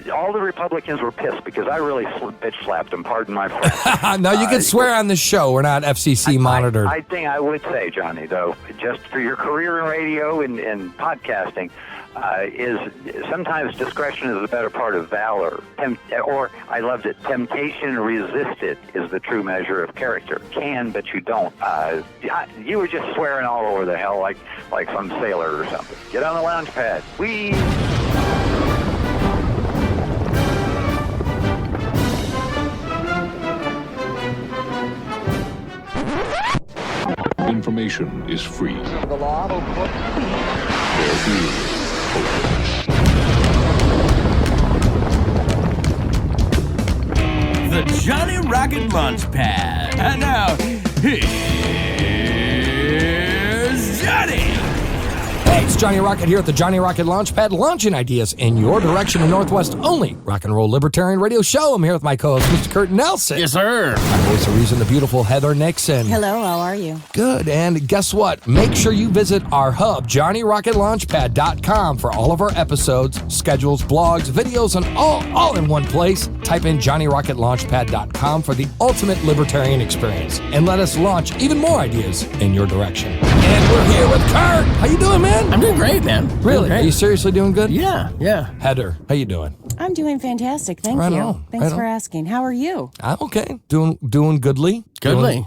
all the Republicans were pissed because I really bitch slapped them. Pardon my French. No, you can swear on the show. We're not FCC monitored. I think I would say, Johnny, though, just for your career in radio and podcasting, is sometimes discretion is the better part of valor. Or I loved it. Temptation resisted is the true measure of character. Can, but you don't. You were just swearing all over the hell like some sailor or something. Get on the lounge pad. Information is free. The law will put... There is hope. The Johnny Rocket Launchpad. And now, here's Johnny. Hey, it's Johnny Rocket here at the Johnny Rocket Launchpad, launching ideas in your direction in Northwest only rock and roll libertarian radio show. I'm here with my co-host, Mr. Kurt Nelson. Yes, sir. My voice of reason, the beautiful Heather Nixon. Hello, how are you? Good, and guess what? Make sure you visit our hub, JohnnyRocketLaunchpad.com, for all of our episodes, schedules, blogs, videos, and all in one place. Type in JohnnyRocketLaunchpad.com for the ultimate libertarian experience, and let us launch even more ideas in your direction. And we're here with Kurt. How you doing, man? I'm doing great, man. Really? Are you seriously doing good? Yeah. Heather, how you doing? I'm doing fantastic, thank Right you. on, Thanks right for on. asking. How are you? I'm okay. Doing goodly. Goodly.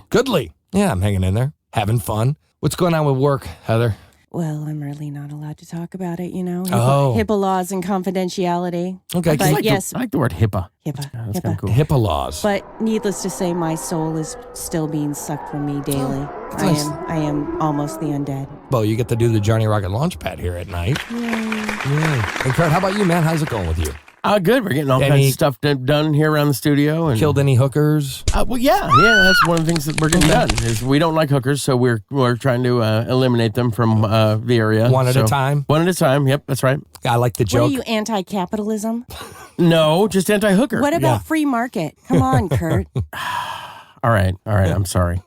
Yeah, I'm hanging in there. Having fun. What's going on with work, Heather? Well, I'm really not allowed to talk about it, you know. Oh. HIPAA laws and confidentiality. Okay. But yes, I like the word HIPAA. HIPAA. That's kind of cool. HIPAA laws. But needless to say, my soul is still being sucked from me daily. that's nice. I am almost the undead. Well, you get to do the Johnny Rocket Launchpad here at night. Yeah. And Kurt, how about you, man? How's it going with you? Good. We're getting all kinds of stuff done here around the studio. And Killed any hookers? well, yeah. That's one of the things that we're getting done. Is we don't like hookers, so we're trying to eliminate them from the area. One at a time? One at a time. Yep, that's right. I like the What joke. are you, anti-capitalism? No, just anti-hooker. What about free market? Come on, Kurt. All right. I'm sorry.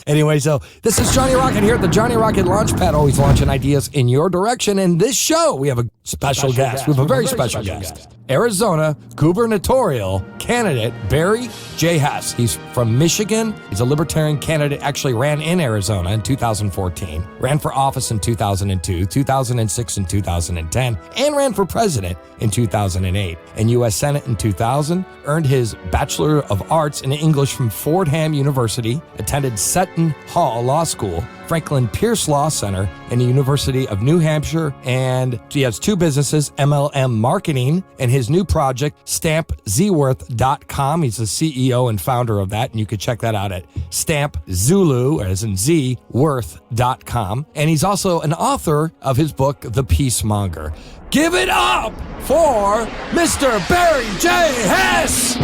Anyway, so this is Johnny Rocket here at the Johnny Rocket Launchpad, always launching ideas in your direction. And this show, we have a special guest. We have a very special guest. Arizona gubernatorial candidate Barry J. Hess. He's from Michigan. He's a libertarian candidate, actually ran in Arizona in 2014, ran for office in 2002, 2006, and 2010, and ran for president in 2008. In U.S. Senate in 2000, earned his Bachelor of Arts in English from Fordham University, attended Seton Hall Law School, Franklin Pierce Law Center, and the University of New Hampshire, and he has two businesses, MLM Marketing, and his new project, StampZworth.com. He's the CEO and founder of that, and you can check that out at StampZulu, as in Z, Worth.com. And he's also an author of his book, The Peacemonger. Give it up for Mr. Barry J. Hess!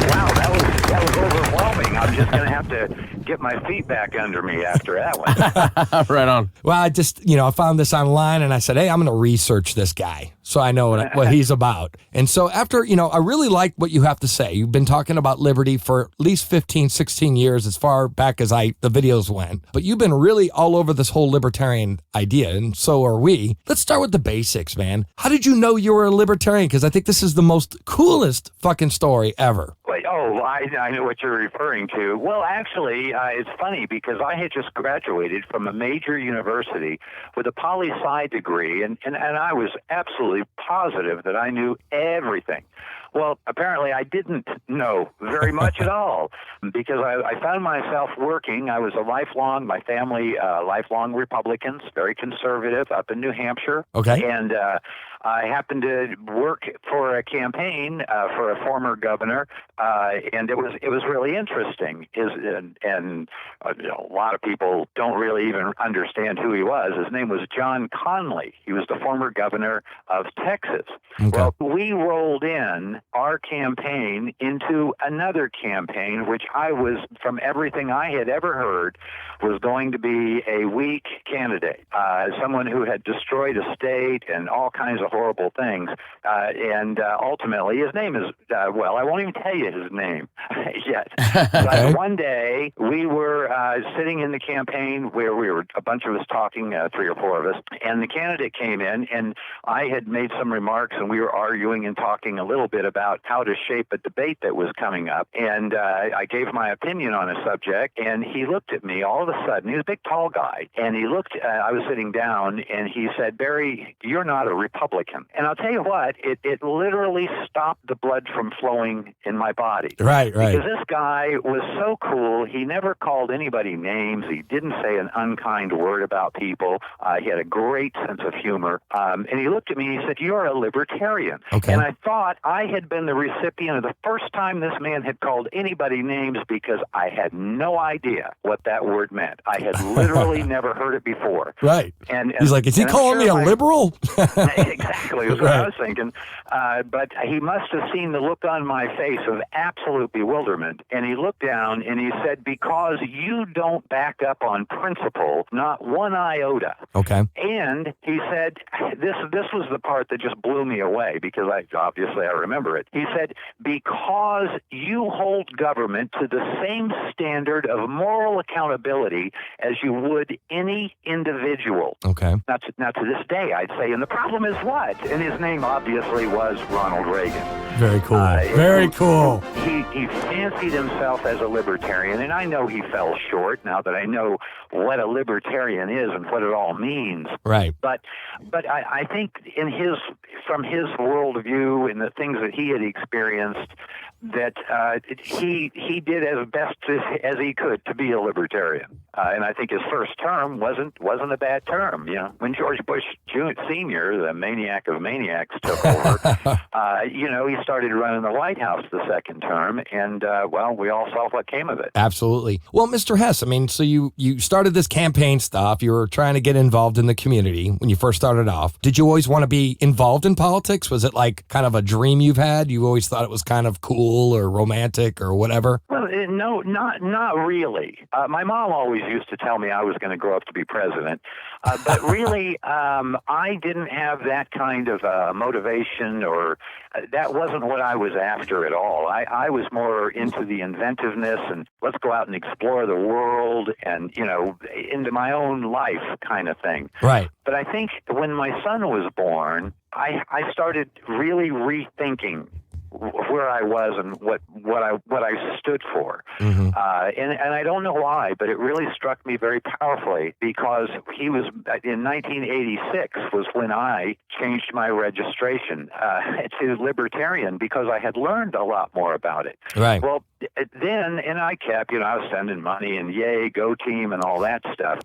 Wow, that was overwhelming. I'm just going to have to get my feet back under me after that one. Right on. Well, I just, I found this online and I said, hey, I'm going to research this guy so I know what he's about. And so after, I really like what you have to say. You've been talking about liberty for at least 15, 16 years, as far back as the videos went. But you've been really all over this whole libertarian idea, and so are we. Let's start with the basics, man. How did you know you were a libertarian? Because I think this is the most coolest fucking story ever. Wait, I know what you're referring to. Well, actually, it's funny because I had just graduated from a major university with a poli-sci degree, and I was absolutely positive that I knew everything. Well, apparently I didn't know very much at all because I found myself working. I was my family, lifelong Republicans, very conservative up in New Hampshire. Okay. And I happened to work for a campaign for a former governor, and it was really interesting. A lot of people don't really even understand who he was. His name was John Conley. He was the former governor of Texas. Okay. Well, we rolled in our campaign into another campaign, which I was, from everything I had ever heard, was going to be a weak candidate, someone who had destroyed a state and all kinds of horrible things. And ultimately, his name is, well, I won't even tell you his name yet. But one day, we were sitting in the campaign where we were, a bunch of us talking, 3 or 4 of us, and the candidate came in, and I had made some remarks, and we were arguing and talking a little bit about how to shape a debate that was coming up. And I gave my opinion on a subject, and he looked at me all of a sudden. He was a big, tall guy, and he looked, I was sitting down, and he said, "Barry, you're not a Republican." And I'll tell you what, it literally stopped the blood from flowing in my body. Right. Because this guy was so cool. He never called anybody names. He didn't say an unkind word about people. He had a great sense of humor. And he looked at me and he said, "You're a libertarian." Okay. And I thought I had been the recipient of the first time this man had called anybody names, because I had no idea what that word meant. I had literally never heard it before. Right. And he's like, "Is he calling me a liberal?" Exactly. That's what I was thinking. But he must have seen the look on my face of absolute bewilderment. And he looked down and he said, "Because you don't back up on principle, not one iota." Okay. And he said, this was the part that just blew me away, because obviously I remember it. He said, "Because you hold government to the same standard of moral accountability as you would any individual." Okay. Now to this day, I'd say, and the problem is what? And his name obviously was Ronald Reagan. Very cool. Very cool. He fancied himself as a libertarian, and I know he fell short now that I know what a libertarian is and what it all means. Right. But I think from his worldview and the things that he had experienced, that he did as best as he could to be a libertarian, and I think his first term wasn't a bad term. You know, when George Bush Sr., the maniac of maniacs, took over, he started running the White House the second term, and well, we all saw what came of it. Absolutely. Well, Mr. Hess, I mean, so you started this campaign stuff. You were trying to get involved in the community when you first started off. Did you always want to be involved in politics? Was it like kind of a dream you've had? You always thought it was kind of cool or romantic or whatever? Well, no, not really. My mom always used to tell me I was going to grow up to be president, but really, I didn't have that kind of motivation, or that wasn't what I was after at all. I was more into the inventiveness and let's go out and explore the world and, into my own life kind of thing. Right. But I think when my son was born, I started really rethinking where I was and what I stood for. Mm-hmm. And I don't know why, but it really struck me very powerfully, because he was in 1986 was when I changed my registration to libertarian, because I had learned a lot more about it. Right. Well, then, and I kept, I was sending money and yay, go team and all that stuff.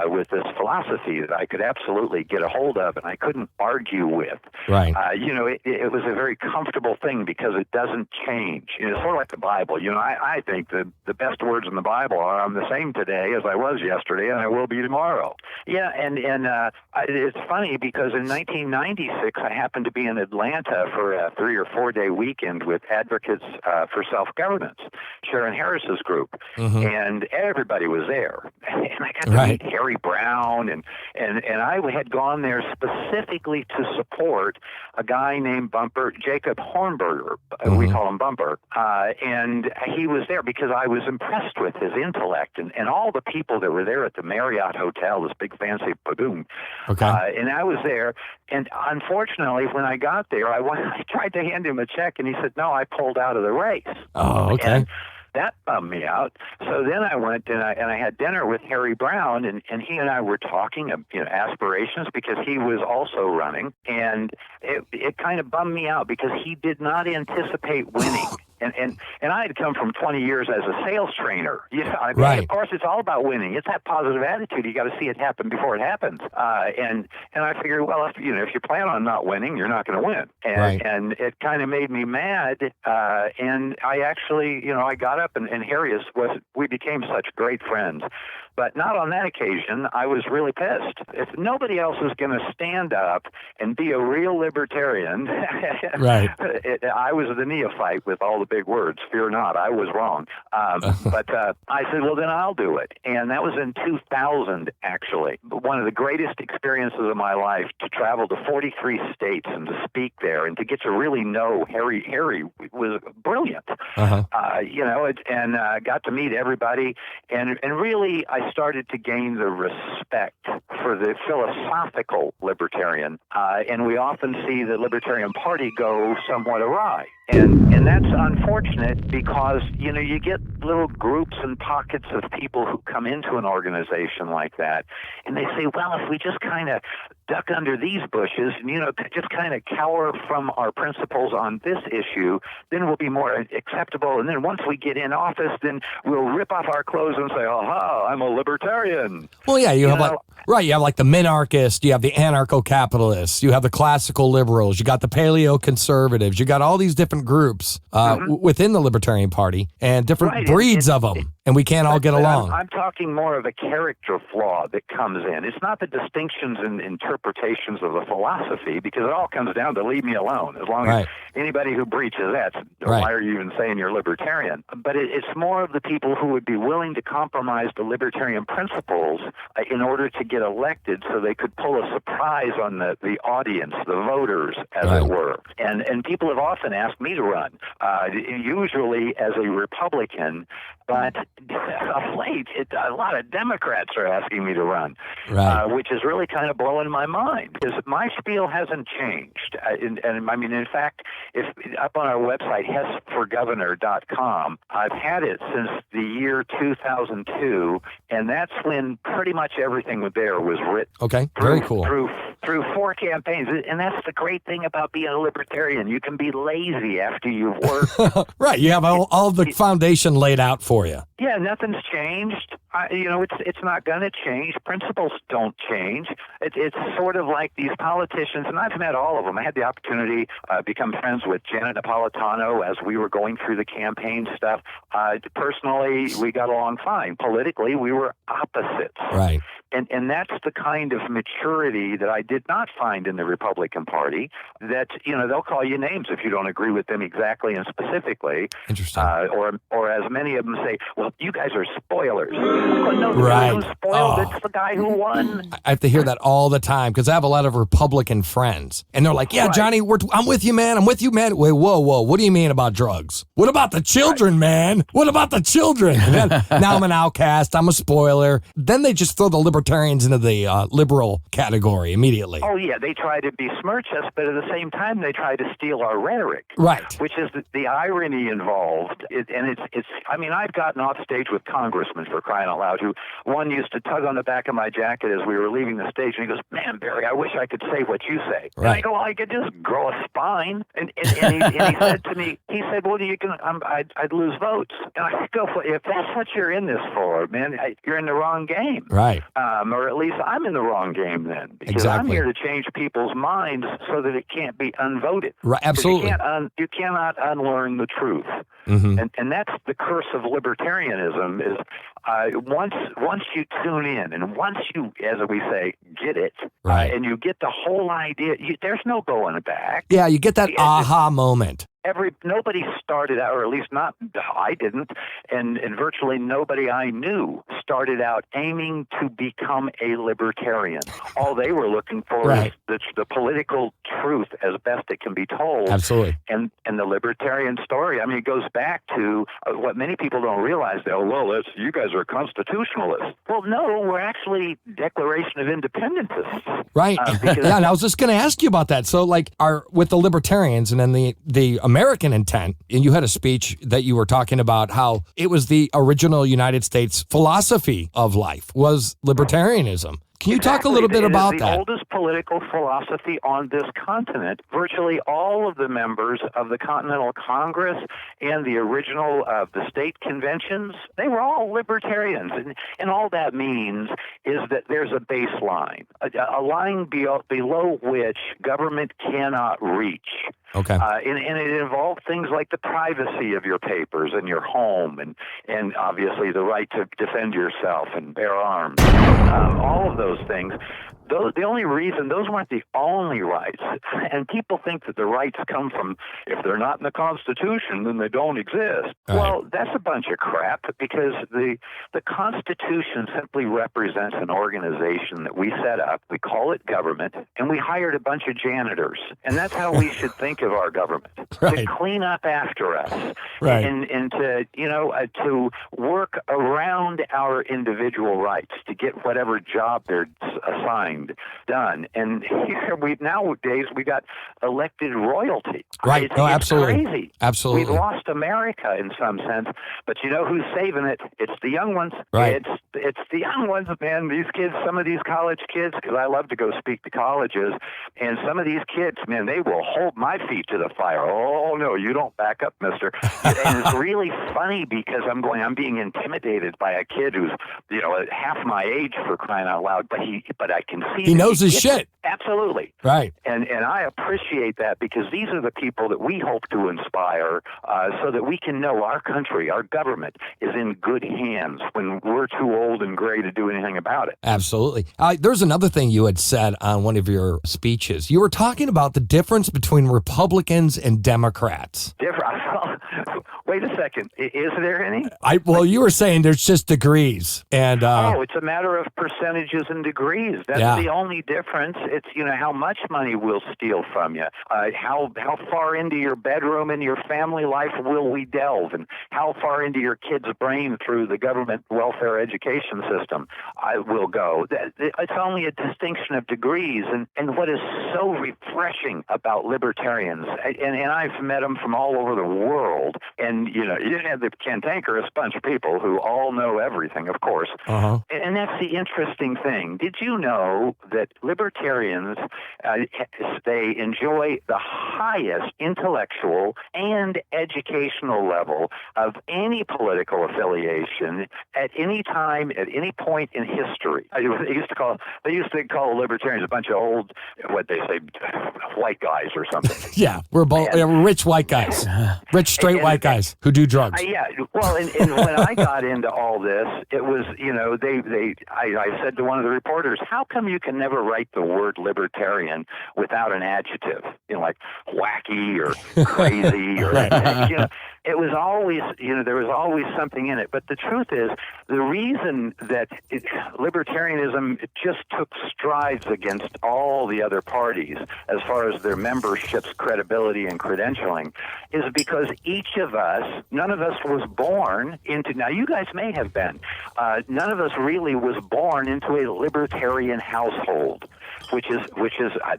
With this philosophy that I could absolutely get a hold of and I couldn't argue with. Right. It was a very comfortable thing because it doesn't change. It's sort of like the Bible. I think the best words in the Bible are, "I'm the same today as I was yesterday and I will be tomorrow." Yeah, and it's funny because in 1996 I happened to be in Atlanta for a 3 or 4 day weekend with Advocates for Self-Governance, Sharon Harris's group, mm-hmm. and everybody was there. And I got to meet Harry Brown, and I had gone there specifically to support a guy named Jacob Hornberger. Mm-hmm. We call him Bumper. And he was there because I was impressed with his intellect and all the people that were there at the Marriott Hotel, this big fancy pagoon. Okay. And I was there, and unfortunately, when I got there, I tried to hand him a check, and he said, "No, I pulled out of the race." Oh, okay. And that bummed me out. So then I went and I had dinner with Harry Brown, and he and I were talking of aspirations, because he was also running, and it kind of bummed me out because he did not anticipate winning. And I had come from 20 years as a sales trainer. Of course, it's all about winning. It's that positive attitude. You got to see it happen before it happens. And I figured, well, if you plan on not winning, you're not going to win. And it kind of made me mad. And I actually, I got up and Harry we became such great friends But not on that occasion. I was really pissed. If nobody else is going to stand up and be a real libertarian, right. I was the neophyte with all the big words. Fear not, I was wrong. But I said, well, then I'll do it. And that was in 2000, actually. One of the greatest experiences of my life, to travel to 43 states and to speak there and to get to really know Harry. Harry was brilliant, and got to meet everybody. And really, I started to gain the respect for the philosophical libertarian. And we often see the Libertarian Party go somewhat awry. And that's unfortunate because, you get little groups and pockets of people who come into an organization like that, and they say, well, if we just kind of duck under these bushes and, just kind of cower from our principles on this issue, then we'll be more acceptable. And then once we get in office, then we'll rip off our clothes and say, aha, I'm a libertarian. Well, yeah, you have like the minarchists, you have the anarcho-capitalists, you have the classical liberals, you got the paleo-conservatives, you got all these different groups within the Libertarian Party and different breeds of them, and we can't all get along. I'm talking more of a character flaw that comes in. It's not the distinctions and interpretations of the philosophy, because it all comes down to leave me alone. As long as anybody who breaches that, why are you even saying you're libertarian? But it's more of the people who would be willing to compromise the libertarian principles in order to get elected, so they could pull a surprise on the audience, the voters, as it were. And people have often asked me to run, usually as a Republican, but of late, a lot of Democrats are asking me to run, which is really kind of blowing my mind, because my spiel hasn't changed. And I mean, in fact, if up on our website, hessforgovernor.com, I've had it since the year 2002, and that's when pretty much everything there was written. Okay, very cool. Through 4 campaigns, and that's the great thing about being a libertarian. You can be lazy after you've worked. Right, you have all the foundation laid out for you. Yeah, nothing's changed. It's not going to change. Principles don't change. It's sort of like these politicians, and I've met all of them. I had the opportunity to become friends with Janet Napolitano as we were going through the campaign stuff. Personally, we got along fine. Politically, we were opposites. Right. And that's the kind of maturity that I did not find in the Republican Party, that, they'll call you names if you don't agree with them exactly and specifically. Interesting. Or as many of them say, well, you guys are spoilers. Well, no, the guy who's spoiled, it's the guy who won. I have to hear that all the time, because I have a lot of Republican friends. And they're like, yeah, Johnny, I'm with you, man. I'm with you, man. Wait, whoa. What do you mean about drugs? What about the children, man? What about the children? And then, now I'm an outcast. I'm a spoiler. Then they just throw the libertarians into the liberal category immediately. Oh, yeah. They try to besmirch us, but at the same time, they try to steal our rhetoric. Right. Which is the irony involved. I mean, I've gotten off stage with congressmen, for crying out loud, who one used to tug on the back of my jacket as we were leaving the stage, and he goes, man, Barry, I wish I could say what you say. Right. And I go, well, I could just grow a spine. And he said to me, well, I'd lose votes. And I go, well, if that's what you're in this for, man, you're in the wrong game. Right. Or at least I'm in the wrong game then. Because exactly. I'm here to change people's minds so that it can't be unvoted. Right, absolutely. You cannot unlearn the truth. Mm-hmm. And that's the curse of libertarianism, is once you tune in and once you, as we say, get it, and you get the whole idea, there's no going back. Yeah, you get that aha moment. Nobody started out, or at least not, I didn't, and virtually nobody I knew started out aiming to become a libertarian. All they were looking for is the political truth as best it can be told. Absolutely. And the libertarian story, I mean, it goes back to what many people don't realize. You guys are constitutionalists. Well, no, we're actually Declaration of Independentists. Right. Yeah, and I was just going to ask you about that. So, with the libertarians and then the American intent, and you had a speech that you were talking about how it was the original United States philosophy of life was libertarianism. Can you talk a little bit about that? It is the oldest political philosophy on this continent. Virtually all of the members of the Continental Congress and the original the state conventions, they were all libertarians. And all that means is that there's a baseline, a line below which government cannot reach. Okay. And it involved things like the privacy of your papers and your home, and obviously the right to defend yourself and bear arms. All of those things. The only reason, those weren't the only rights. And people think that the rights come from, if they're not in the Constitution, then they don't exist. Right. Well, that's a bunch of crap, because the Constitution simply represents an organization that we set up. We call it government, and we hired a bunch of janitors. And that's how we should think of our government, Right. to clean up after us, Right. and to, to work around our individual rights, to get whatever job they're assigned done. And here nowadays we got elected royalty. Right. It's, No, it's absolutely. crazy. Absolutely. We've lost America in some sense, but you know who's saving it? It's the young ones. Right. It's the young ones, man. These kids, some of these college kids, because I love to go speak to colleges, and some of these kids, man, they will hold my feet to the fire. Oh no, you don't back up, mister. And it's really funny because I'm being intimidated by a kid who's, half my age, for crying out loud, but I can see He that knows his gets shit. it. Absolutely. Right. And I appreciate that, because these are the people that we hope to inspire, so that we can know our country, our government, is in good hands when we're too old and gray to do anything about it. Absolutely. There's another thing you had said on one of your speeches. You were talking about the difference between Republicans and Democrats. Wait a second. Is there any? You were saying there's just degrees, and it's a matter of percentages and degrees. That's the only difference. It's how much money we'll steal from you, how far into your bedroom and your family life will we delve, and how far into your kid's brain through the government welfare education system I will go. It's only a distinction of degrees, and what is so refreshing about libertarians, and I've met them from all over the world, and you have the cantankerous bunch of people who all know everything, of course. Uh-huh. And that's the interesting thing. Did you know that libertarians, they enjoy the highest intellectual and educational level of any political affiliation at any time, at any point in history? They used to call libertarians a bunch of old, what they say, white guys or something. Yeah, we're both we're rich white guys, rich straight white guys who do drugs. Well, and when I got into all this, it was, I said to one of the reporters, how come you can never write the word libertarian without an adjective, like wacky or crazy or, Right. It was always, there was always something in it. But the truth is, the reason that libertarianism just took strides against all the other parties as far as their membership's credibility and credentialing is because each of us, none of us was born into, now you guys may have been, none of us really was born into a libertarian household. Which is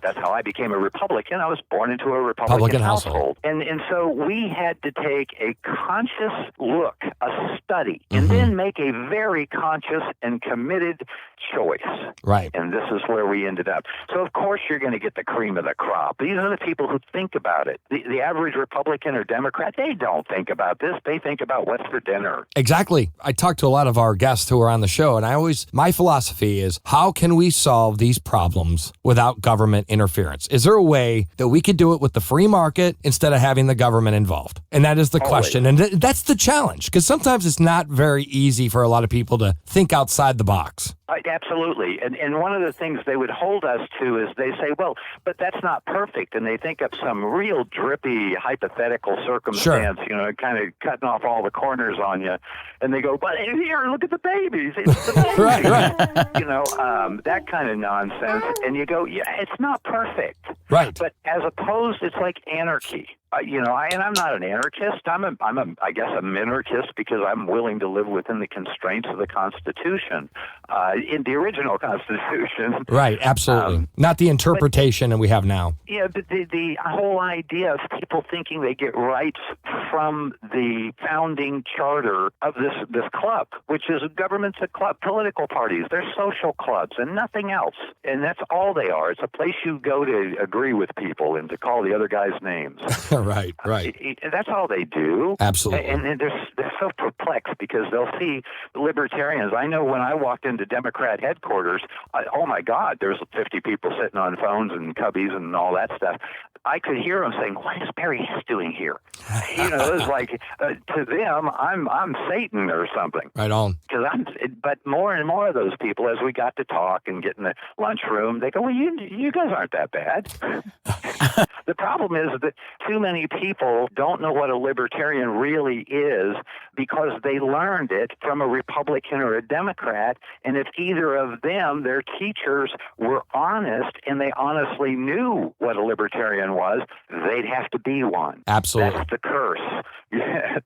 that's how I became a Republican. I was born into a Republican household. And so we had to take a conscious look, a study, and then make a very conscious and committed choice. Right. And this is where we ended up. So of course you're going to get the cream of the crop. These are the people who think about it. The average Republican or Democrat, they don't think about this. They think about what's for dinner. Exactly. I talked to a lot of our guests who are on the show, and my philosophy is, how can we solve these problems without government interference? Is there a way that we could do it with the free market instead of having the government involved? And that is the question. And that's the challenge, because sometimes it's not very easy for a lot of people to think outside the box. Absolutely. And one of the things they would hold us to is they say, well, but that's not perfect. And they think of some real drippy hypothetical circumstance, kind of cutting off all the corners on you. And they go, but here, look at the babies. It's the babies. Right. That kind of nonsense. And you go, yeah, it's not perfect. Right. But as opposed, it's like anarchy. And I'm not an anarchist. I guess a minarchist, because I'm willing to live within the constraints of the Constitution, in the original Constitution. Right, absolutely. Not the interpretation that we have now. Yeah, but the whole idea of people thinking they get rights from the founding charter of this club, which is government's a club, political parties, they're social clubs and nothing else. And that's all they are. It's a place you go to agree with people and to call the other guy's names. Right. That's all they do. Absolutely. And they're so perplexed because they'll see libertarians. I know when I walked into Democrat headquarters, oh my God, there's 50 people sitting on phones and cubbies and all that stuff. I could hear them saying, "What is Barry Hess doing here?" It was like to them, I'm Satan or something. Right on. But more and more of those people, as we got to talk and get in the lunchroom, they go, "Well, you guys aren't that bad." The problem is that too many people don't know what a libertarian really is because they learned it from a Republican or a Democrat. And if either of them, their teachers, were honest and they honestly knew what a libertarian was, they'd have to be one. Absolutely. That's the curse.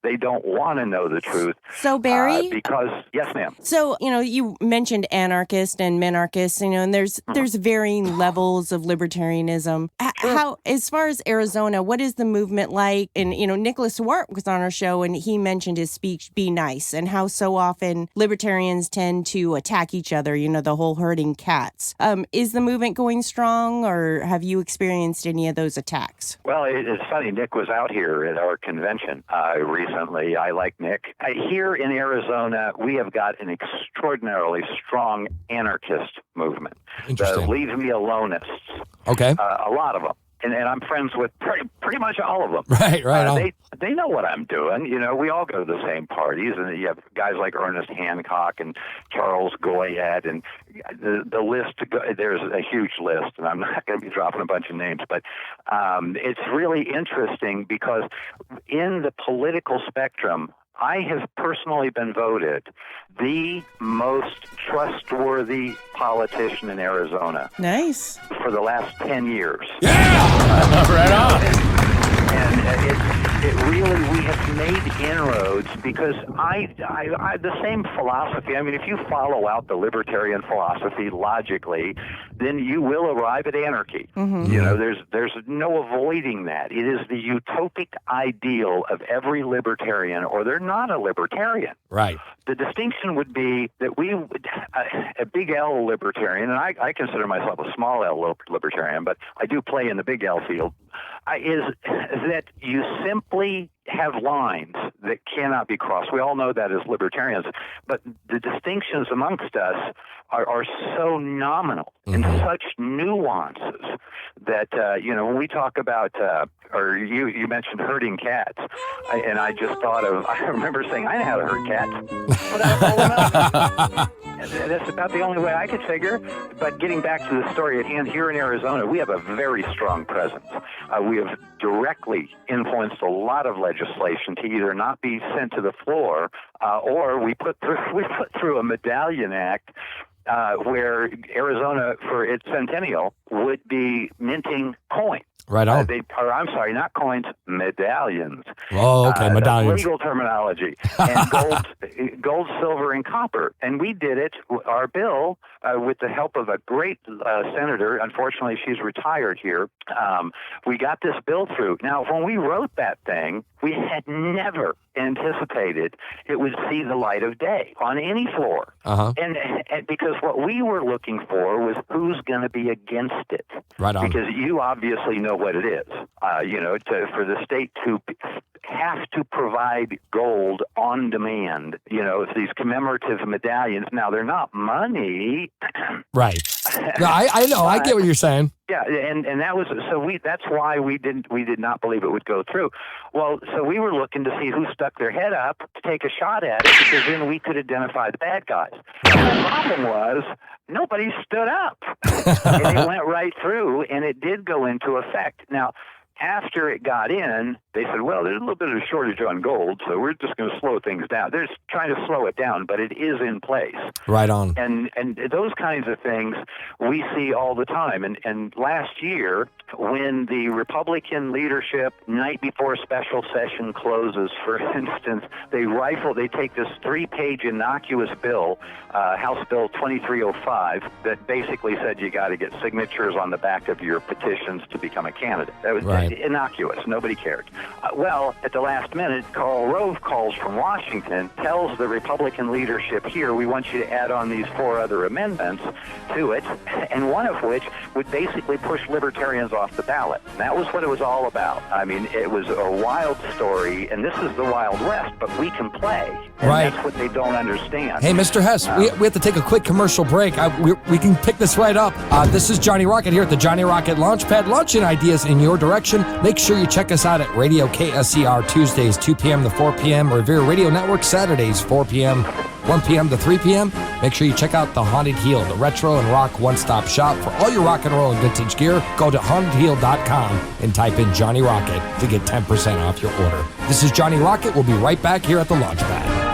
They don't want to know the truth. So, Barry? Because, yes, ma'am. So, you mentioned anarchist and minarchist, and there's varying levels of libertarianism. How, as far as Arizona, what is the movement like? And, Nicholas Wart was on our show, and he mentioned his speech, Be Nice, and how so often libertarians tend to attack each other, the whole herding cats. Is the movement going strong, or have you experienced any of those attacks? Well, it's funny. Nick was out here at our convention recently. I like Nick. Here in Arizona, we have got an extraordinarily strong anarchist movement. Interesting. The Leave Me Alonists. Okay. A lot of them. And I'm friends with pretty much all of them. Right. They know what I'm doing. We all go to the same parties, and you have guys like Ernest Hancock and Charles Goyette, and the list. There's a huge list, and I'm not going to be dropping a bunch of names, but it's really interesting because in the political spectrum, I have personally been voted the most trustworthy politician in Arizona. Nice. For the last 10 years. Yeah! Right on. And we have made inroads because I the same philosophy. I mean, if you follow out the libertarian philosophy logically, then you will arrive at anarchy. Mm-hmm. There's no avoiding that. It is the utopic ideal of every libertarian, or they're not a libertarian. Right. The distinction would be that a big L libertarian, and I consider myself a small L libertarian, but I do play in the big L field, is that you simply have lines that cannot be crossed. We all know that as libertarians, but the distinctions amongst us are so nominal and such nuances that, when we talk about, or you mentioned herding cats, and I just thought I remember saying, I know how to herd cats. But I that's about the only way I could figure. But getting back to the story at hand, here in Arizona, we have a very strong presence. We have directly influenced a lot of legislation to either not be sent to the floor, or we put through a medallion act where Arizona, for its centennial, would be minting coins. Right on. I'm sorry, not coins, medallions. Oh, okay, medallions. Legal terminology. And gold, silver, and copper. And we did it, our bill, with the help of a great senator. Unfortunately, she's retired here. We got this bill through. Now, when we wrote that thing, we had never anticipated it would see the light of day on any floor. Uh-huh. And because what we were looking for was who's going to be against it. Right on. Because you obviously know what it is. For the state to have to provide gold on demand, these commemorative medallions. Now, they're not money. Right. No, I know. I get what you're saying. Yeah, and that was that's why we did not believe it would go through. Well, so we were looking to see who stuck their head up to take a shot at it, because then we could identify the bad guys. And the problem was nobody stood up, and it went right through, and it did go into effect. Now, after it got in, they said, well, there's a little bit of a shortage on gold, so we're just going to slow things down. They're just trying to slow it down, but it is in place. Right on. And those kinds of things we see all the time. And last year, when the Republican leadership, night before special session closes, for instance, they take this 3-page innocuous bill, House Bill 2305, that basically said you got to get signatures on the back of your petitions to become a candidate. That was Innocuous. Nobody cared. Well, at the last minute, Karl Rove calls from Washington, tells the Republican leadership here, we want you to add on these 4 other amendments to it, and one of which would basically push libertarians off the ballot. And that was what it was all about. I mean, it was a wild story, and this is the Wild West, but we can play. And Right. that's what they don't understand. Hey, Mr. Hess, we have to take a quick commercial break. We can pick this right up. This is Johnny Rocket here at the Johnny Rocket Launchpad, launching ideas in your direction. Make sure you check us out at Radio KSCR Tuesdays, 2 p.m. to 4 p.m. Revere Radio Network Saturdays, 4 p.m., 1 p.m. to 3 p.m. Make sure you check out the Haunted Heel, the retro and rock one-stop shop for all your rock and roll and vintage gear. Go to hauntedheel.com and type in Johnny Rocket to get 10% off your order. This is Johnny Rocket. We'll be right back here at the Launchpad.